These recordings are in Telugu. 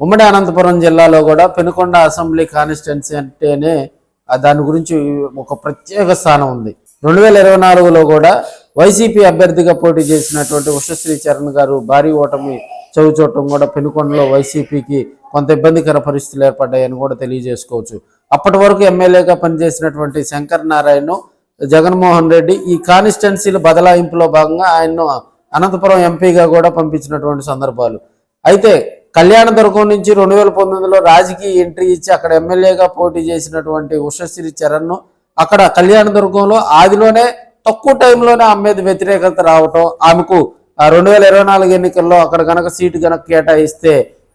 ఉమ్మడి అనంతపురం జిల్లాలో కూడా పెనుకొండ అసెంబ్లీ కాన్స్టిట్యున్సీ అంటేనే దాని గురించి ఒక ప్రత్యేక స్థానం ఉంది. 2024లో కూడా వైసీపీ అభ్యర్థిగా పోటీ చేసినటువంటి ఉషశ్రీ చరణ్ గారు భారీ ఓటమి చవిచూడటం కూడా పెనుకొండలో వైసీపీకి కొంత ఇబ్బందికర పరిస్థితులు ఏర్పడ్డాయని కూడా తెలియజేసుకోవచ్చు. అప్పటి వరకు ఎమ్మెల్యేగా పనిచేసినటువంటి శంకర్ నారాయణ, జగన్మోహన్ రెడ్డి ఈ కాన్స్టిట్యున్సీల బదలాయింపులో భాగంగా ఆయన్ను అనంతపురం ఎంపీగా కూడా పంపించినటువంటి సందర్భాలు. అయితే కళ్యాణదుర్గం నుంచి 2019లో రాజకీయ ఎంట్రీ ఇచ్చి అక్కడ ఎమ్మెల్యేగా పోటీ చేసినటువంటి ఉషశ్రీ చరణ్ను అక్కడ కళ్యాణదుర్గంలో ఆదిలోనే తక్కువ టైంలోనే ఆమె మీద వ్యతిరేకత రావటం, ఆమెకు 2024 ఎన్నికల్లో అక్కడ కనుక సీటు కనుక కేటాయిస్తే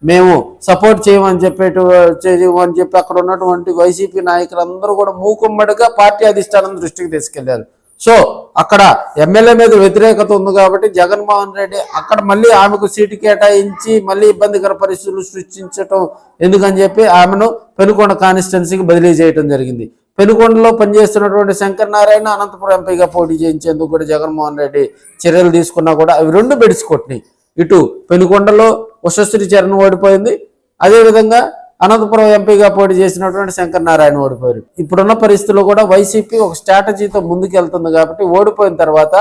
మేము సపోర్ట్ చేయమని చెప్పి అక్కడ ఉన్నటువంటి వైసీపీ నాయకులందరూ కూడా మూకుమ్మడిగా పార్టీ అధిష్టానం దృష్టికి తీసుకెళ్లారు. సో అక్కడ ఎమ్మెల్యే మీద వ్యతిరేకత ఉంది కాబట్టి జగన్మోహన్ రెడ్డి అక్కడ మళ్ళీ ఆమెకు సీటు కేటాయించి మళ్ళీ ఇబ్బందికర పరిస్థితులు సృష్టించటం ఎందుకని చెప్పి ఆమెను పెనుకొండ కాన్స్టిట్యున్సీకి బదిలీ చేయడం జరిగింది. పెనుకొండలో పనిచేస్తున్నటువంటి శంకర్ నారాయణ అనంతపురం ఎంపీగా పోటీ చేయించేందుకు కూడా జగన్మోహన్ రెడ్డి చర్యలు తీసుకున్నా కూడా అవి రెండు బెడిసికొట్టినాయి. ఇటు పెనుకొండలో ఉషశ్రీ చరణ్ ఓడిపోయింది, అదేవిధంగా అనంతపురం ఎంపీగా పోటీ చేసినటువంటి శంకర్ నారాయణ ఓడిపోయారు. ఇప్పుడున్న పరిస్థితుల్లో కూడా వైసీపీ ఒక స్ట్రాటజీతో ముందుకెళ్తుంది కాబట్టి ఓడిపోయిన తర్వాత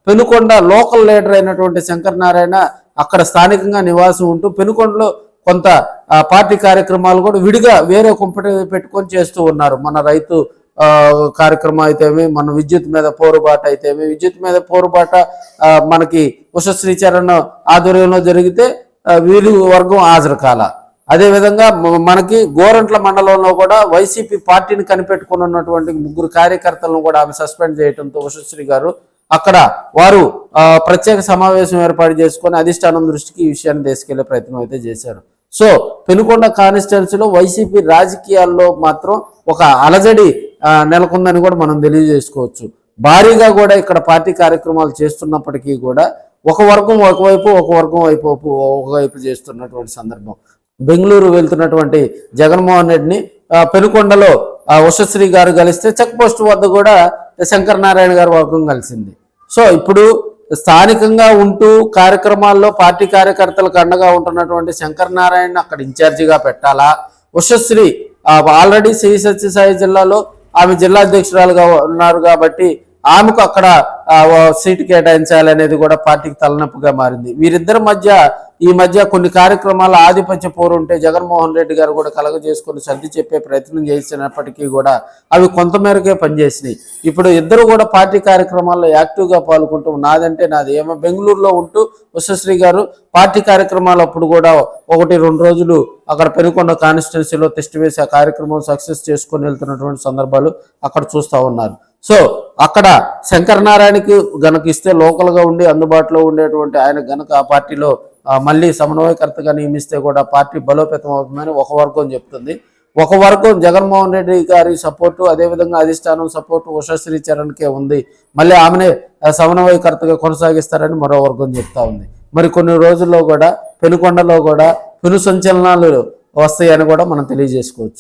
పెనుకొండ లోకల్ లీడర్ అయినటువంటి శంకర్ నారాయణ అక్కడ స్థానికంగా నివాసం ఉంటూ పెనుకొండలో కొంత పార్టీ కార్యక్రమాలు కూడా విడిగా వేరే కుంపటి పెట్టుకొని చేస్తూ ఉన్నారు. మన రైతు కార్యక్రమం అయితేమి, మన విద్యుత్ మీద పోరుబాట అయితేమి, విద్యుత్ మీద పోరుబాట మనకి ఉషశ్రీ చరణ్ ఆధ్వర్యంలో జరిగితే వీరు వర్గం హాజరు కాల. అదేవిధంగా మనకి గోరంట్ల మండలంలో కూడా వైసీపీ పార్టీని కనిపెట్టుకుని ఉన్నటువంటి 3 కార్యకర్తలను కూడా ఆమె సస్పెండ్ చేయడంతో ఉషశ్రీ గారు అక్కడ వారు ప్రత్యేక సమావేశం ఏర్పాటు చేసుకొని అధిష్టానం దృష్టికి ఈ విషయాన్ని తీసుకెళ్లే ప్రయత్నం అయితే చేశారు. సో పెనుకొండ కాన్స్టిట్యున్సీలో వైసీపీ రాజకీయాల్లో మాత్రం ఒక అలజడి నెలకొందని కూడా మనం తెలియజేసుకోవచ్చు. భారీగా కూడా ఇక్కడ పార్టీ కార్యక్రమాలు చేస్తున్నప్పటికీ కూడా ఒక వర్గం ఒకవైపు, ఒక వర్గం ఒకవైపు చేస్తున్నటువంటి సందర్భం. బెంగళూరు వెళ్తున్నటువంటి జగన్మోహన్ రెడ్డిని పెనుకొండలో ఉషశ్రీ గారు కలిస్తే చెక్ పోస్ట్ వద్ద కూడా శంకర్ నారాయణ గారు వర్గం కలిసింది. సో ఇప్పుడు స్థానికంగా ఉంటూ కార్యక్రమాల్లో పార్టీ కార్యకర్తలకు అండగా ఉంటున్నటువంటి శంకర్ నారాయణ అక్కడ ఇన్ఛార్జిగా పెట్టాలా, ఉషశ్రీ ఆల్రెడీ శ్రీ సత్యసాయి జిల్లాలో ఆమె జిల్లా అధ్యక్షురాలుగా ఉన్నారు కాబట్టి ఆమెకు అక్కడ సీటు కేటాయించాలనేది కూడా పార్టీకి తలనొప్పిగా మారింది. వీరిద్దరి ఈ మధ్య కొన్ని కార్యక్రమాల ఆధిపత్య పోరు ఉంటే జగన్మోహన్ రెడ్డి గారు కూడా కలగజేసుకొని సర్ది చెప్పే ప్రయత్నం చేసినప్పటికీ కూడా అవి కొంతమేరకే పనిచేసినాయి. ఇప్పుడు ఇద్దరు కూడా పార్టీ కార్యక్రమాల్లో యాక్టివ్గా పాల్గొంటూ నాదంటే నాది ఏమో బెంగళూరులో ఉంటూ ఉషశ్రీ గారు పార్టీ కార్యక్రమాలు అప్పుడు కూడా 1-2 రోజులు అక్కడ పెనుకొండ కాన్స్టిట్యున్సీలో టెస్ట్ వేసి ఆ కార్యక్రమం సక్సెస్ చేసుకొని వెళ్తున్నటువంటి సందర్భాలు అక్కడ చూస్తూ ఉన్నారు. సో అక్కడ శంకర్ నారాయణకి గనక ఇస్తే లోకల్గా ఉండి అందుబాటులో ఉండేటువంటి ఆయన గనక ఆ పార్టీలో మళ్ళీ సమన్వయకర్తగా నియమిస్తే కూడా పార్టీ బలోపేతం అవుతుందని ఒక వర్గం చెప్తుంది. ఒక వర్గం జగన్మోహన్ రెడ్డి గారి సపోర్టు, అదేవిధంగా అధిష్టానం సపోర్టు ఉషశ్రీ చరణ్కే ఉంది, మళ్ళీ ఆమెనే సమన్వయకర్తగా కొనసాగిస్తారని మరో వర్గం చెప్తా ఉంది. మరి కొన్ని రోజుల్లో కూడా పెనుకొండలో కూడా పెను సంచలనాలు వస్తాయని కూడా మనం తెలియజేసుకోవచ్చు.